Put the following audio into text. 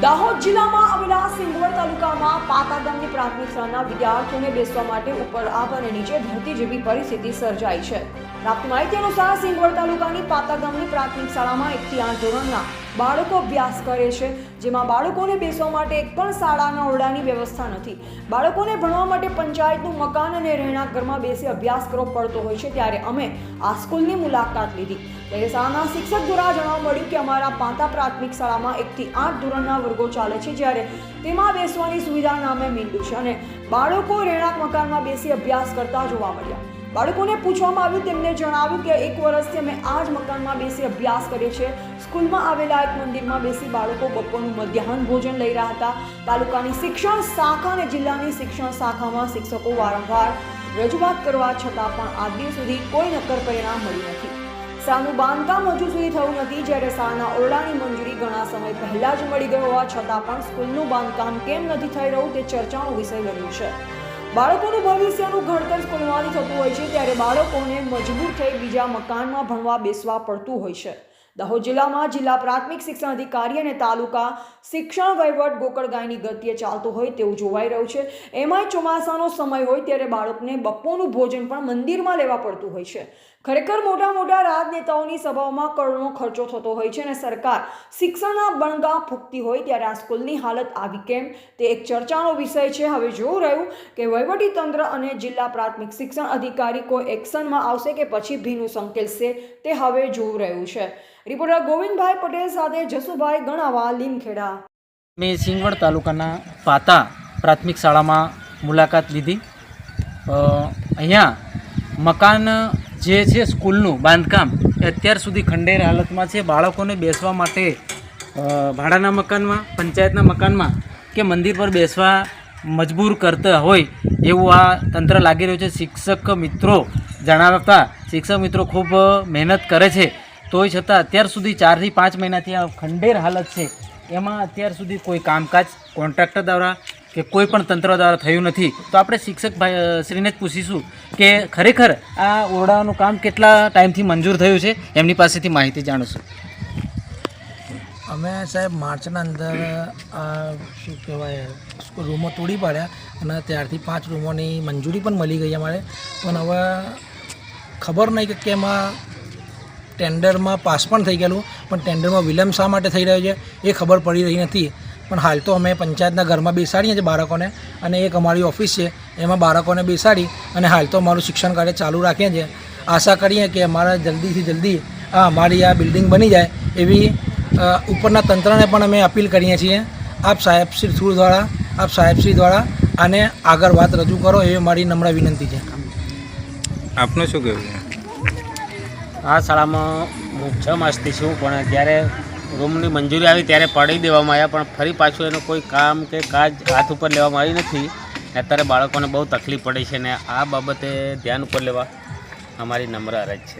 દાહોદ જિલ્લામાં આવેલા સિંગવડ તાલુકામાં પાતા ગામની પ્રાથમિક શાળાના વિદ્યાર્થીઓને બેસવા માટે ઉપર આબ અને નીચે ધરતી જેવી પરિસ્થિતિ સર્જાઈ છે। પ્રાપ્ત માહિતી અનુસાર સિંગવડ તાલુકાની પાતા ગામની પ્રાથમિક શાળામાં 1 થી 8 ધોરણના બાળકો અભ્યાસ કરે છે, જેમાં બાળકોને બેસવા માટે એક પણ શાળાના ઓરડાની વ્યવસ્થા નથી। બાળકોને ભણવા માટે પંચાયતનું મકાન અને રહેણાંક ઘરમાં બેસી અભ્યાસ કરવો પડતો હોય છે। ત્યારે અમે આ સ્કૂલની મુલાકાત લીધી ત્યારે શાળાના શિક્ષક દ્વારા જાણવા મળ્યું કે અમારા પાતા પ્રાથમિક શાળામાં 1 થી 8 ધોરણના વર્ગો ચાલે છે, જ્યારે તેમાં બેસવાની સુવિધા નામે મીંડું છે અને બાળકો રહેણાંક મકાનમાં બેસી અભ્યાસ કરતા જોવા મળ્યા। બાળકોને પૂછવામાં આવ્યું, તેમને જણાવ્યું કે 1 વર્ષથી અમે આ જ મકાનમાં બેસી અભ્યાસ કરીએ છીએ। સ્કૂલમાં આવેલા એક મંદિરમાં બેસી બાળકો બપોરનું મધ્યાહન ભોજન લઈ રહ્યા હતા। તાલુકાની શિક્ષણ શાખા અને જિલ્લાની શિક્ષણ શાખામાં શિક્ષકો વારંવાર રજૂઆત કરવા છતાં પણ આજ દિવસ સુધી કોઈ નક્કર પરિણામ મળ્યું નથી। શાળાનું બાંધકામ હજુ સુધી થયું નથી, જ્યારે શાળાના ઓરડાની મંજૂરી ઘણા સમય પહેલા જ મળી ગઈ હોવા છતાં પણ સ્કૂલનું બાંધકામ કેમ નથી થઈ રહ્યું તે ચર્ચાનો વિષય બન્યું છે। બાળકોનું ભવિષ્યનું ઘડતર સ્કૂલમાંથી થતું હોય છે, ત્યારે બાળકોને મજબૂર થઈ બીજા મકાનમાં ભણવા બેસવા પડતું હોય છે। દાહોદ જિલ્લામાં જિલ્લા પ્રાથમિક શિક્ષણ અધિકારી અને તાલુકા શિક્ષણ વહીવટ ગોકળગાયની ગતિએ ચાલતું હોય તેવું જોવાઈ રહ્યું છે। એમાંય ચોમાસાનો સમય હોય ત્યારે બાળકને બપોરનું ભોજન પણ મંદિરમાં લેવા પડતું હોય છે। ખરેખર મોટા રાજનેતાઓની સભાઓમાં કરોડોનો ખર્ચો થતો હોય છે અને સરકાર શિક્ષણના બણગા ફૂંકતી હોય ત્યારે આ સ્કૂલની હાલત આવી કેમ તે એક ચર્ચાનો વિષય છે। હવે જોવું રહ્યું કે વહીવટી તંત્ર અને જિલ્લા પ્રાથમિક શિક્ષણ અધિકારી કોઈ એક્શનમાં આવશે કે પછી ભીનું સંકેલશે તે હવે જોવું રહ્યું છે। રિપોર્ટર ગોવિંદભાઈ પટેલ સાથે જસુભાઈ ગણાવા, લીમખેડા। મેં સિંગવડ તાલુકાના પાતા પ્રાથમિક શાળામાં મુલાકાત લીધી। અહીંયા મકાન જે છે સ્કૂલનું બાંધકામ એ અત્યાર સુધી ખંડેર હાલતમાં છે। બાળકોને બેસવા માટે ભાડાના મકાનમાં, પંચાયતના મકાનમાં કે મંદિર પર બેસવા મજબૂર કરતા હોય એવું આ તંત્ર લાગી રહ્યું છે। શિક્ષક મિત્રો જણાવતા શિક્ષક મિત્રો ખૂબ મહેનત કરે છે, તોય છતાં અત્યાર સુધી 4 થી 5 મહિનાથી આ ખંડેર હાલત છે। એમાં અત્યાર સુધી કોઈ કામકાજ કોન્ટ્રાક્ટર દ્વારા કે કોઈ પણ તંત્ર દ્વારા થયું નથી। તો આપણે શિક્ષક શ્રીને જ પૂછીશું કે ખરેખર આ ઓરડાનું કામ કેટલા ટાઈમથી મંજૂર થયું છે, એમની પાસેથી માહિતી જાણીશું। અમે સાહેબ માર્ચના અંદર શું કહેવાય રૂમો તોડી પાડ્યા અને ત્યારથી 5 રૂમોની મંજૂરી પણ મળી ગઈ અમારે, પણ હવે ખબર નહીં કે એમાં ટેન્ડરમાં પાસ પણ થઈ ગયેલું, પણ ટેન્ડરમાં વિલંબ શા માટે થઈ રહ્યો છે એ ખબર પડી રહી નથી। પણ હાલ તો અમે પંચાયતના ઘરમાં બેસાડીએ છીએ બાળકોને, અને એક અમારી ઓફિસ છે એમાં બાળકોને બેસાડી અને હાલ તો અમારું શિક્ષણ કાર્ય ચાલુ રાખીએ છીએ। આશા કરીએ કે અમારા જલ્દીથી જલ્દી અમારી આ બિલ્ડિંગ બની જાય એવી ઉપરના તંત્રને પણ અમે અપીલ કરીએ છીએ। આપ સાહેબશ્રી દ્વારા આને આગળ વાત રજૂ કરો એવી મારી નમ્ર વિનંતી છે। આપનું શું કહેવું છે? આ શાળામાં હું 6 માસથી છું, પણ જ્યારે રૂમની મંજૂરી આવી ત્યારે પાડી દેવામાં આવ્યા, પણ ફરી પાછું એનું કોઈ કામ કે કાજ હાથ ઉપર લેવામાં આવી નથી। અત્યારે બાળકોને બહુ તકલીફ પડે છે ને આ બાબતે ધ્યાન ઉપર લેવા અમારી નમ્ર અરજ છે।